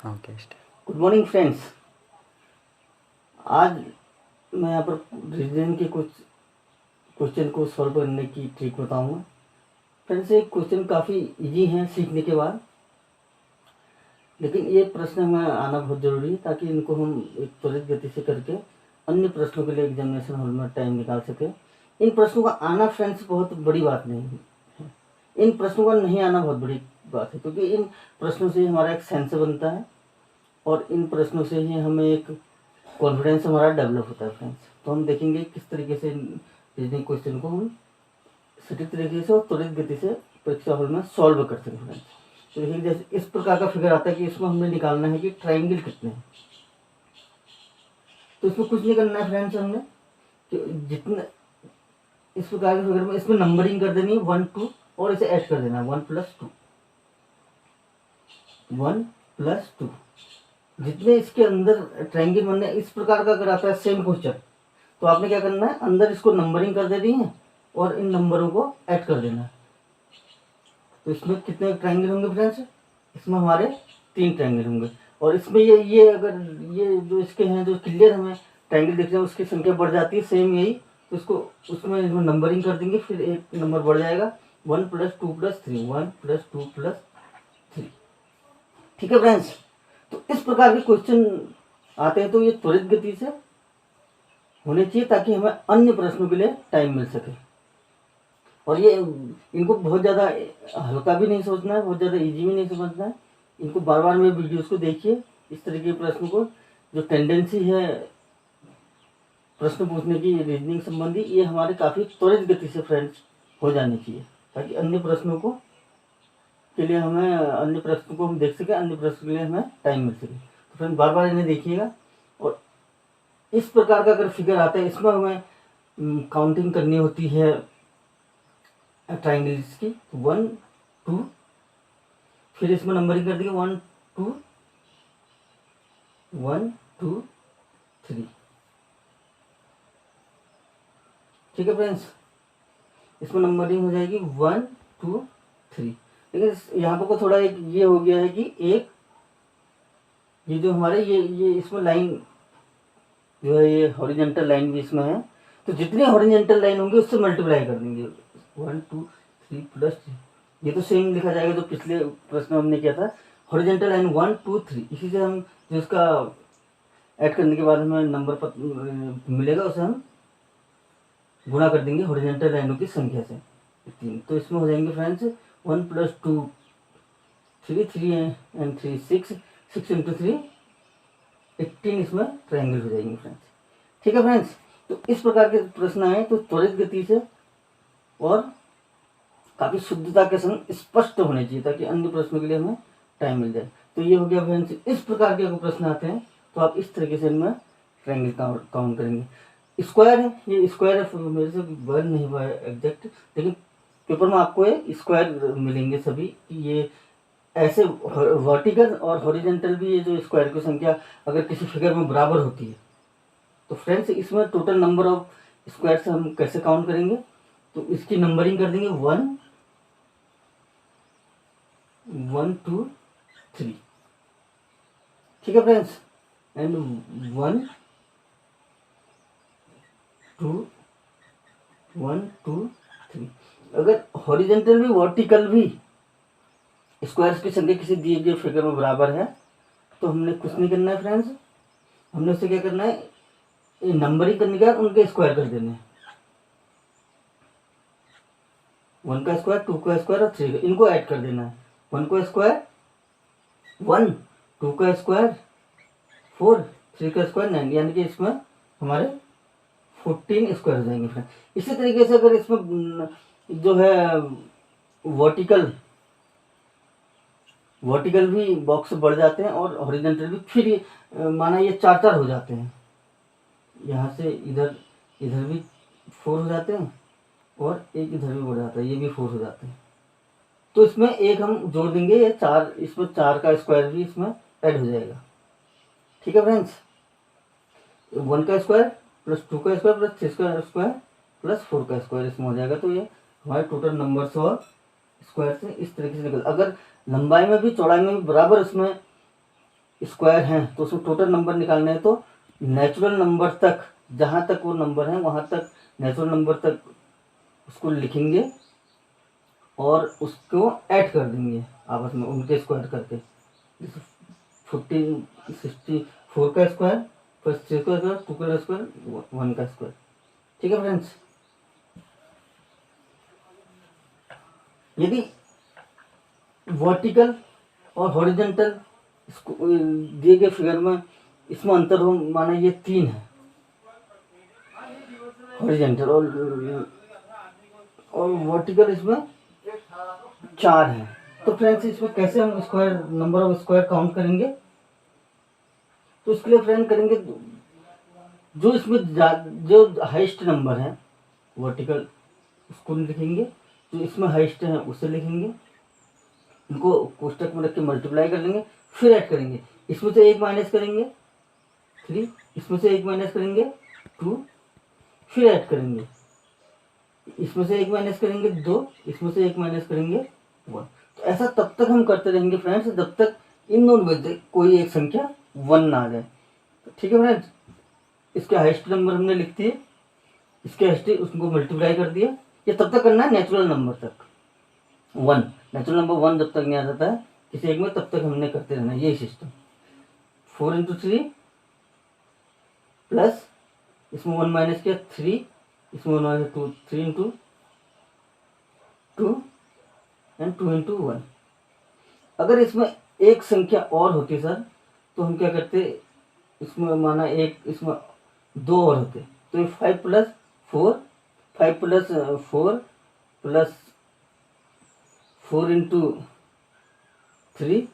Okay. Good morning friends. आज मैं यहाँ पर रीजनिंग के कुछ क्वेश्चन को सॉल्व करने की ट्रिक बताऊंगा। फ्रेंड्स, ये क्वेश्चन काफ़ी इजी हैं सीखने के बाद, लेकिन ये प्रश्न हमें आना बहुत ज़रूरी है ताकि इनको हम एक त्वरित गति से करके अन्य प्रश्नों के लिए एग्जामिनेशन हॉल में टाइम निकाल सके। इन प्रश्नों का आना फ्रेंड्स बहुत बड़ी बात नहीं है, इन प्रश्नों का नहीं आना बहुत बड़ी बात है, क्योंकि इन प्रश्नों से हमारा एक सेंस बनता है और इन प्रश्नों से ही हमें एक कॉन्फिडेंस हमारा डेवलप होता है फ्रेंड्स। तो हम देखेंगे किस तरीके से रीजनिंग क्वेश्चन को हम सटीक तरीके से और त्वरित गति से परीक्षा हॉल में सॉल्व कर सकते फ्रेंड्स। तो देखिए, जैसे इस प्रकार का फिगर आता है कि इसमें हमें निकालना है कि ट्राइंगल कितने हैं। तो इसमें कुछ नहीं करना है फ्रेंड्स, हमने कि जितने इस प्रकार के फिगर में इसमें नंबरिंग कर देनी है 1 2 और इसे ऐड कर देना है 1 + 2 1 + 2। जितने इसके अंदर ट्रायंगल बनने इस प्रकार का अगर आता है सेम क्वेश्चन, तो आपने क्या करना है, अंदर इसको नंबरिंग कर देनी है और इन नंबरों को ऐड कर देना है। तो इसमें कितने ट्रायंगल होंगे फ्रेंड्स? इसमें हमारे 3 ट्रायंगल होंगे। और इसमें ये अगर ये जो इसके हैं जो क्लियर हमें ट्रायंगल दिख रहे हैं उसकी संख्या बढ़ जाती है सेम यही, तो इसको उसमें नंबरिंग कर देंगे, फिर एक नंबर बढ़ जाएगा 1 + 2 + 3 1 + 2 + 3। ठीक है फ्रेंड्स। तो इस प्रकार के क्वेश्चन आते हैं तो ये त्वरित गति से होने चाहिए ताकि हमें अन्य प्रश्नों के लिए टाइम मिल सके। और ये इनको बहुत ज़्यादा हल्का भी नहीं सोचना है, बहुत ज़्यादा इजी भी नहीं समझना है। इनको बार बार मेरे वीडियोस को देखिए। इस तरीके के प्रश्नों को जो टेंडेंसी है प्रश्न पूछने की रीजनिंग संबंधी, ये हमारे काफ़ी त्वरित गति से फ्रेंड्स हो जानी चाहिए ताकि अन्य प्रश्नों को के लिए हमें अन्य प्रश्नों को हम देख सकें, अन्य प्रश्न के लिए हमें टाइम मिल सके। तो फ्रेंड बार बार इन्हें देखिएगा। और इस प्रकार का अगर फिगर आता है इसमें हमें काउंटिंग करनी होती है ट्राइंगल्स की 1 2, फिर इसमें नंबरिंग कर देंगे 1 2 1 2 3। ठीक है फ्रेंड्स, इसमें नंबरिंग हो जाएगी 1 2 3। लेकिन यहाँ पर को थोड़ा एक ये हो गया है कि एक ये जो हमारे ये इसमें लाइन जो है ये हॉरिजेंटल लाइन भी इसमें है, तो जितनी हॉरिजेंटल लाइन होंगी उससे मल्टीप्लाई कर देंगे 1 2 3 + 3। ये तो सेम लिखा जाएगा जो पिछले प्रश्न में हमने किया था, हॉरिजेंटल लाइन 1 2 3। इसी से हम जो इसका ऐड करने के बाद हमें नंबर मिलेगा उसे हम गुणा कर देंगे हॉरिजेंटल लाइनों की संख्या से 3। तो इसमें हो जाएंगे फ्रेंड्स 1 + 2 3 3 एंड 3 6 6 × 3 18 इसमें ट्रायंगल हो जाएंगे फ्रेंड्स। ठीक है फ्रेंड्स। तो इस प्रकार के प्रश्न आए तो त्वरित गति से और काफ़ी शुद्धता के संग स्पष्ट होने चाहिए ताकि अन्य प्रश्नों के लिए हमें टाइम मिल जाए। तो ये हो गया फ्रेंड्स। इस प्रकार के अगर प्रश्न आते हैं तो आप इस तरीके से इनमें ट्रायंगल काउंट करेंगे। स्क्वायर है, ये स्क्वायर है, मेरे से वर्ड नहीं हुआ है एग्जैक्ट, लेकिन पेपर में आपको ये स्क्वायर मिलेंगे सभी। ये ऐसे वर्टिकल और हॉरिजेंटल भी, ये जो स्क्वायर की संख्या अगर किसी फिगर में बराबर होती है तो फ्रेंड्स इसमें टोटल नंबर ऑफ स्क्वायर से हम कैसे काउंट करेंगे, तो इसकी नंबरिंग कर देंगे 1 1 2 3। ठीक है फ्रेंड्स, एंड 1 2 1 2 3। अगर हॉरिजेंटल भी वर्टिकल भी स्क्वायर्स की संख्या किसी दिए गए फिगर में बराबर है तो हमने कुछ नहीं करना है फ्रेंड्स, हमने उससे क्या करना है, नंबरिंग करने के बाद उनके स्क्वायर कर देने हैं। 1 का स्क्वायर 2 का स्क्वायर और 3 का, इनको ऐड कर देना है। 1 का स्क्वायर 1, 2 का स्क्वायर 4, 3 का स्क्वायर 9, यानी कि इसमें हमारे 14 स्क्वायर हो जाएंगे फ्रेंड। इसी तरीके से अगर इसमें जो है वर्टिकल भी बॉक्स बढ़ जाते हैं और हॉरिजेंटल भी, फिर माना ये 4 हो जाते हैं, यहाँ से इधर भी 4 हो जाते हैं और एक इधर भी बढ़ जाता है, ये भी 4 हो जाते हैं। तो इसमें एक हम जोड़ देंगे, ये 4, इसमें 4 का स्क्वायर भी इसमें ऐड हो जाएगा। ठीक है फ्रेंड्स, 1 का स्क्वायर + 2 का स्क्वायर + 3 का स्क्वायर + 4 का स्क्वायर इसमें हो जाएगा। तो ये हमारे टोटल नंबर्स और स्क्वायर से इस तरीके से निकल। अगर लंबाई में भी चौड़ाई में भी बराबर इसमें स्क्वायर हैं तो उसमें टोटल नंबर निकालने हैं, तो नेचुरल नंबर तक, जहाँ तक वो नंबर हैं वहाँ तक नेचुरल नंबर तक उसको लिखेंगे और उसको ऐड कर देंगे आपस में उनके स्क्वायर करके। जैसे 1464 का स्क्वायर प्लस 3 का स्क्वायर, 2 का स्क्वायर, 1 का स्क्वायर। ठीक है फ्रेंड्स, यदि वर्टिकल और हॉरिजॉन्टल दिए गए फिगर में इसमें अंतर हो, माना ये 3 है हॉरिजॉन्टल और वर्टिकल इसमें 4 है, तो फ्रेंड्स इसमें कैसे हम square number of square count करेंगे? तो इसके लिए फ्रेंड करेंगे, जो इसमें जो हाईएस्ट नंबर है वर्टिकल उसको लिखेंगे, जो इसमें हाईएस्ट है उसे लिखेंगे, इनको कोष्टक में रख के मल्टीप्लाई कर लेंगे, फिर ऐड करेंगे। इसमें से 1 माइनस करेंगे 3, इसमें से 1 माइनस करेंगे 2, फिर ऐड करेंगे, इसमें से 1 माइनस करेंगे 2, इसमें से 1 माइनस करेंगे 1। तो ऐसा तब तक हम करते रहेंगे फ्रेंड्स जब तक इन दोनों में से कोई एक संख्या 1 ना आ जाए। तो ठीक है फ्रेंड्स, इसके हाईएस्ट नंबर हमने लिख दिए, इसके हाईएस्ट उसको मल्टीप्लाई कर दिया। ये तब तक करना है नेचुरल नंबर तक 1, नेचुरल नंबर 1 जब तक नहीं आ जाता है किसी एक में, तब तक हमने करते रहना है यही सिस्टम। 4 इंटू 3 प्लस इसमें 1 माइनस किया 3, इसमें 1 माइनस 2, 3 इंटू 2 एंड 2 इंटू 1। अगर इसमें एक संख्या और होती सर तो हम क्या करते, इसमें माना एक इसमें 2 और होते, तो ये 5 plus 4, 5 plus 4 plus 4 into 3,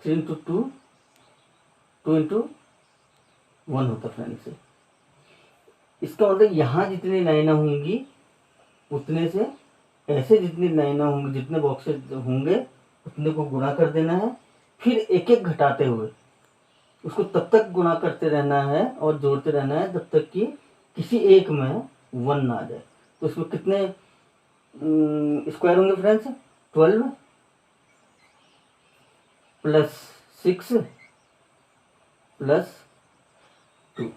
3 into 2, 2 into 1 होता फ्रेंड्स। इसका मतलब यहाँ जितनी लाइनें होंगी उतने से ऐसे जितनी लाइनें होंगी, जितने बॉक्सेस होंगे उतने को गुणा कर देना है, फिर एक एक घटाते हुए उसको तब तक गुणा करते रहना है और जोड़ते रहना है जब तक कि किसी एक में 1 ना आ जाए। तो इसमें कितने स्क्वायर होंगे फ्रेंड्स? 12 प्लस 6 प्लस 2,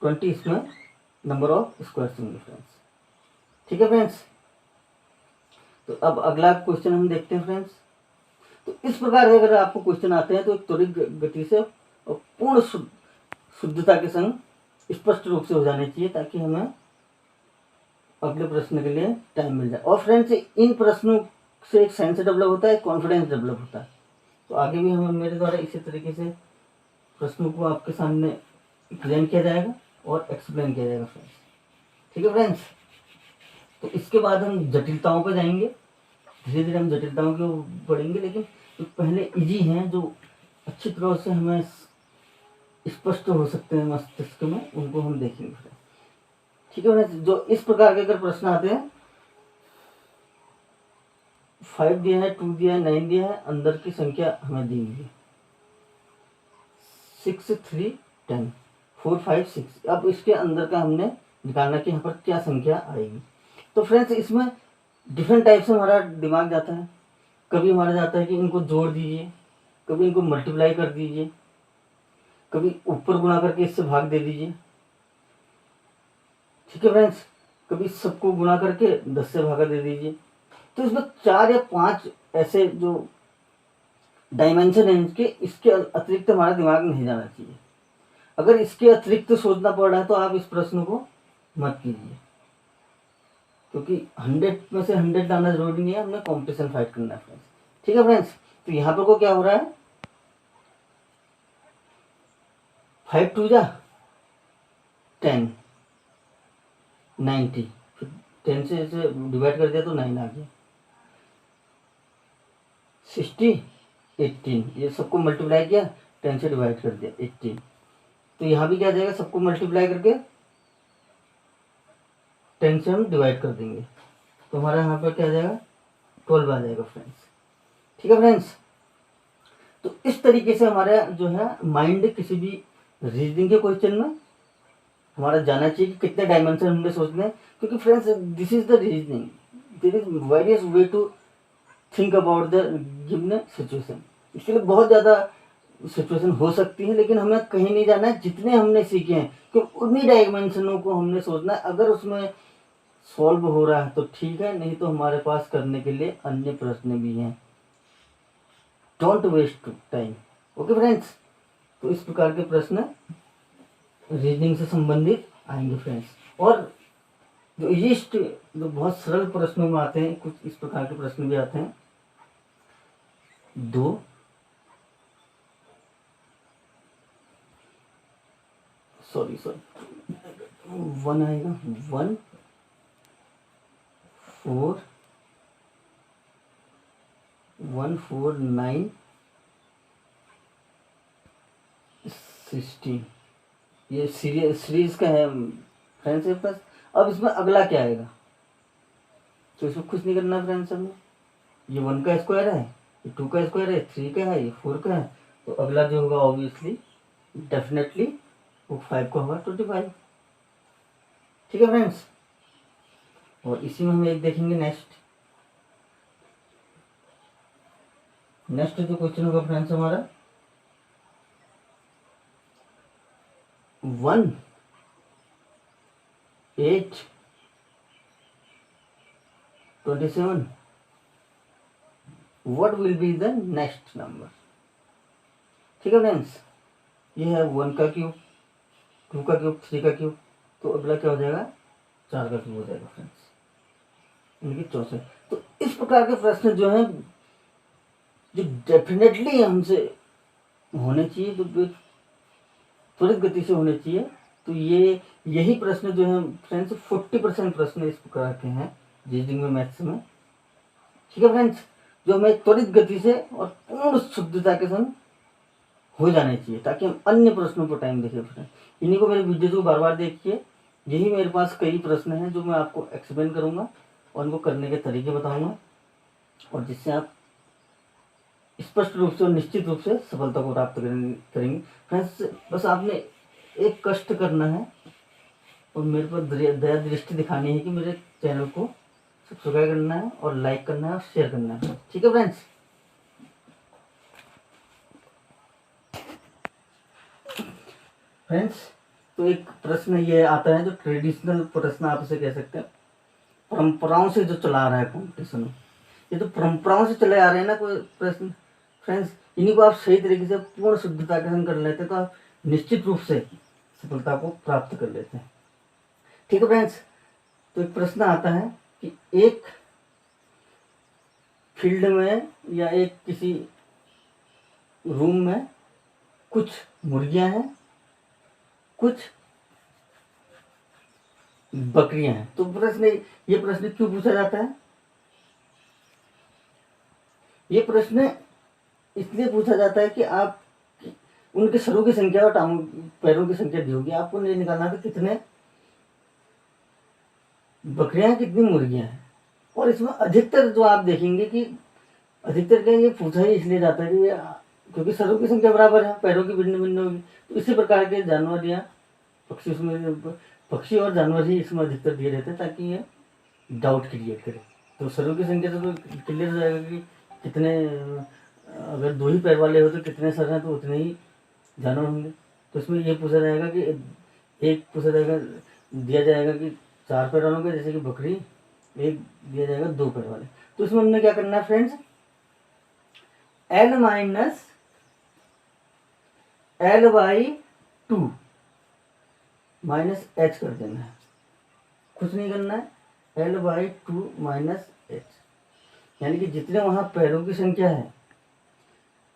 20 इसमें नंबर ऑफ स्क्वायर्स होंगे फ्रेंड्स। ठीक है फ्रेंड्स, तो अब अगला क्वेश्चन हम देखते हैं फ्रेंड्स। तो इस प्रकार अगर आपको क्वेश्चन आते हैं तो एक त्वरित गति से और पूर्ण शुद्धता के संग स्पष्ट रूप से हो जाने चाहिए ताकि हमें अगले प्रश्न के लिए टाइम मिल जाए। और फ्रेंड्स इन प्रश्नों से एक सेंस डेवलप होता है, कॉन्फिडेंस डेवलप होता है। तो आगे भी हमें मेरे द्वारा इसी तरीके से प्रश्नों को आपके सामने प्रेजेंट किया जाएगा और एक्सप्लेन किया जाएगा फ्रेंड्स। ठीक है फ्रेंड्स, तो इसके बाद हम जटिलताओं पर जाएंगे, धीरे धीरे हम जटिलताओं को पढ़ेंगे, लेकिन जो पहले इजी हैं जो अच्छी तरह से हमें स्पष्ट हो सकते हैं मस्तिष्क में, उनको हम देखेंगे फ्रेंड्स। ठीक है फ्रेंड्स, जो इस प्रकार के अगर प्रश्न आते हैं 5 दिया है, 2 दिया है, 9 दिया है, अंदर की संख्या हमें दी हुई है 6, 3, 10, 4, 5, 6। अब इसके अंदर का हमने निकालना कि यहाँ पर क्या संख्या आएगी। तो फ्रेंड्स इसमें डिफरेंट टाइप से हमारा दिमाग जाता है। कभी हमारा जाता है कि इनको जोड़ दीजिए, कभी इनको मल्टीप्लाई कर दीजिए, कभी ऊपर गुणा करके इससे भाग दे दीजिए। ठीक है फ्रेंड्स, कभी सबको गुणा करके 10 से भागा दे दीजिए। तो इसमें 4 या 5 ऐसे जो डायमेंशन है इनके, इसके अतिरिक्त हमारा दिमाग नहीं जाना चाहिए। अगर इसके अतिरिक्त सोचना पड़ रहा है तो आप इस प्रश्न को मत कीजिए, क्योंकि 100 में से 100 लाना जरूरी नहीं है, हमने कॉम्पिटिशन फाइट करना है फ्रेंड्स। ठीक है फ्रेंड्स, तो यहाँ पर को क्या हो रहा है 5 2 जा 10, 90, 10 से इसे डिवाइड कर दिया तो 9 आ गया, 60, 18, ये सबको मल्टीप्लाई किया 10 से डिवाइड कर दिया 18। तो यहाँ भी क्या जाएगा, सबको मल्टीप्लाई करके 10 से हम डिवाइड कर देंगे तो हमारा यहाँ पर क्या आ जाएगा 12 आ जाएगा फ्रेंड्स। ठीक है फ्रेंड्स, तो इस तरीके से हमारा जो है माइंड किसी भी रीजनिंग के क्वेश्चन में हमारा जाना चाहिए कि कितने डायमेंशन हमने सोचने हैं, क्योंकि friends this is the reasoning, there is various way to think about the given situation. इसलिए बहुत ज़्यादा सिचुएशन हो सकती है, लेकिन हमें कहीं नहीं जाना है, जितने हमने सीखे हैं कि उन्हीं डायमेंशनों को हमने सोचना है। अगर उसमें सॉल्व हो रहा है तो ठीक है, नहीं तो हमारे पास करने के लिए अन्य प्रश्न भी हैं। Don't waste time. Okay friends, तो इस प्रकार के प्रश्न रीजनिंग से संबंधित आएंगे फ्रेंड्स। और जो ईस्ट जो बहुत सरल प्रश्नों में आते हैं, कुछ इस प्रकार के प्रश्न भी आते हैं। 2 सॉरी 1 आएगा, 1 4 1 4 9 16, ये सीरीज का है फ्रेंड्स के पास। अब इसमें अगला क्या आएगा, तो इसमें कुछ नहीं करना फ्रेंड्स हमें। ये 1 का स्क्वायर है, ये 2 का स्क्वायर है, 3 का है, ये 4 का है, तो अगला जो होगा ऑब्वियसली डेफिनेटली वो 5 का होगा, 25। ठीक है फ्रेंड्स, और इसी में हम एक देखेंगे नेक्स्ट जो क्वेश्चन होगा फ्रेंड्स हमारा 1 8 27, what will be the next number। ठीक है फ्रेंड्स, ये है 1 का क्यूब, 2 का क्यूब, 3 का क्यूब, तो अगला क्या हो जाएगा, 4 का क्यूब हो जाएगा फ्रेंड्स, इनकी 64। तो इस प्रकार के प्रश्न जो हैं जो डेफिनेटली हमसे होने चाहिए, तो त्वरित गति से होने चाहिए। तो ये यही प्रश्न जो है फ्रेंड्स 40% प्रश्न इस प्रकार के हैं रीजनिंग में, मैथ्स में। ठीक है फ्रेंड्स, जो हमें त्वरित गति से और पूर्ण शुद्धता के संग हो जाने चाहिए, ताकि हम अन्य प्रश्नों पर टाइम देखें फ्रेंड्स। इन्हीं को मेरे वीडियो को बार बार देखिए। यही मेरे पास कई प्रश्न हैं जो मैं आपको एक्सप्लेन करूँगा और उनको करने के तरीके बताऊँगा, और जिससे आप स्पष्ट रूप से और निश्चित रूप से सफलता को प्राप्त करेंगे फ्रेंड्स। बस आपने एक कष्ट करना है और मेरे पर दया दृष्टि दिखानी है कि मेरे चैनल को सब्सक्राइब करना है और लाइक करना है और शेयर करना है। ठीक है फ्रेंड्स, तो एक प्रश्न ये आता है जो ट्रेडिशनल प्रश्न आप इसे कह सकते हैं, परंपराओं से जो चला रहा है कॉम्पिटिशन। ये तो परंपराओं से चले आ रहे हैं ना कोई प्रश्न फ्रेंड्स, इन्हीं को आप सही तरीके से पूर्ण शुद्धता के संग कर लेते हैं तो आप निश्चित रूप से सफलता को प्राप्त कर लेते हैं। ठीक है फ्रेंड्स, तो एक प्रश्न आता है कि एक फील्ड में या एक किसी रूम में कुछ मुर्गियां हैं, कुछ बकरियां हैं। तो ये प्रश्न क्यों पूछा जाता है, ये प्रश्न इसलिए पूछा जाता है कि आप उनके सरों की संख्या और पैरों की संख्या दी होगी, आपको नहीं निकालना कि कितने बकरियां हैं, कितनी मुर्गियां हैं। और इसमें अधिकतर जो आप देखेंगे कि अधिकतर क्या ये पूछा ही इसलिए जाता है कि क्योंकि सरों की संख्या बराबर है, पैरों की भिन्न भिन्न होगी, तो इसी प्रकार के जानवर या पक्षी उसमें, पक्षी और जानवर ही इसमें अधिकतर दिए रहते हैं ताकि ये डाउट क्रिएट करे। तो सरों की संख्या से तो क्लियर हो जाएगा कि कितने, अगर 2 ही पैर वाले हो तो कितने सर हैं, तो उतने ही जानवर होंगे। तो इसमें ये पूछा जाएगा कि एक पूछा जाएगा, दिया जाएगा कि 4 पैर वालों के, जैसे कि बकरी, एक दिया जाएगा 2 पैर वाले। तो इसमें हमने क्या करना है फ्रेंड्स, L/2 माइनस h कर देना है, कुछ नहीं करना है। L/2 माइनस h, यानी कि जितने वहां पैरों की संख्या है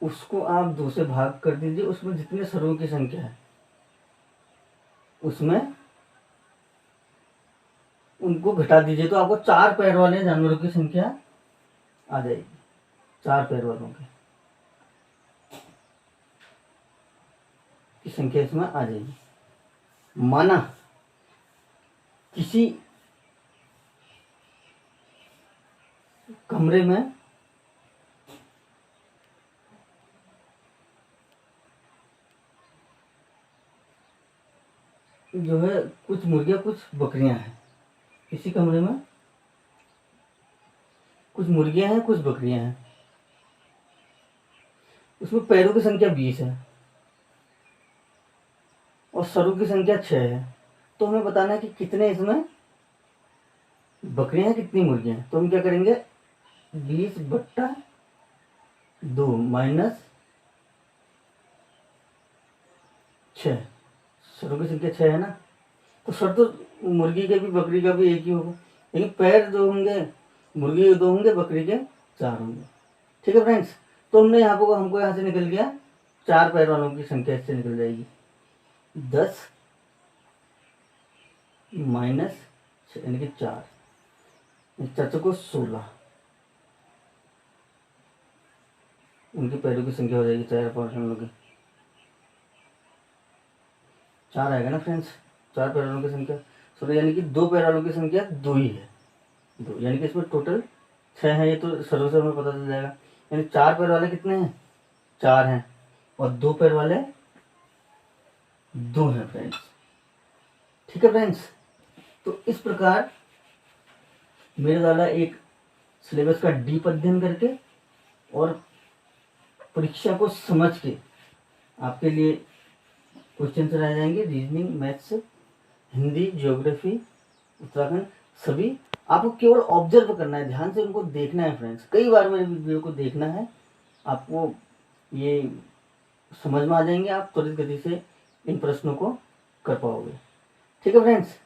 उसको आप 2 से भाग कर दीजिए, उसमें जितने सरों की संख्या है उसमें उनको घटा दीजिए, तो आपको 4 पैर वाले जानवरों की संख्या आ जाएगी, 4 पैर वालों की संख्या इसमें आ जाएगी। माना किसी कमरे में जो है कुछ मुर्गियां कुछ बकरियां हैं, किसी कमरे में कुछ मुर्गियां हैं कुछ बकरियां हैं। उसमें पैरों की संख्या 20 है और सरों की संख्या 6 है। तो हमें बताना है कि कितने इसमें बकरियां हैं, कितनी मुर्गियां हैं। तो हम क्या करेंगे, 20/2 माइनस 6, सरों की संख्या 6 है ना। तो सर तो मुर्गी के भी बकरी का भी एक ही होगा, लेकिन पैर जो होंगे मुर्गी के 2 होंगे, बकरी के 4 होंगे। ठीक है फ्रेंड्स, तो हमको यहाँ से निकल गया 4 पैर वालों की संख्या इससे निकल जाएगी, 10 माइनस यानी कि 4, 4 को 16, उनके पैरों की संख्या हो जाएगी 4 वालों की 4 आएगा ना फ्रेंड्स। 4 पैर वालों की संख्या 16, यानी कि 2 पैर वालों की संख्या 2 ही है, 2, यानी कि इसमें टोटल 6 है। ये तो सरों से हमें पता चल जाएगा। यानी 4 पैर वाले कितने हैं, 4 हैं, और 2 पैर वाले 2 हैं फ्रेंड्स। ठीक है फ्रेंड्स, तो इस प्रकार मेरे द्वारा एक सिलेबस का डीप अध्ययन करके और परीक्षा को समझ के आपके लिए क्वेश्चन रह जाएंगे, reasoning, maths, Hindi, geography, Uttarakhand, सभी। आपको केवल ऑब्जर्व करना है, ध्यान से उनको देखना है फ्रेंड्स, कई बार मेरे वीडियो को देखना है, आपको ये समझ में आ जाएंगे, आप त्वरित गति से इन प्रश्नों को कर पाओगे। ठीक है फ्रेंड्स।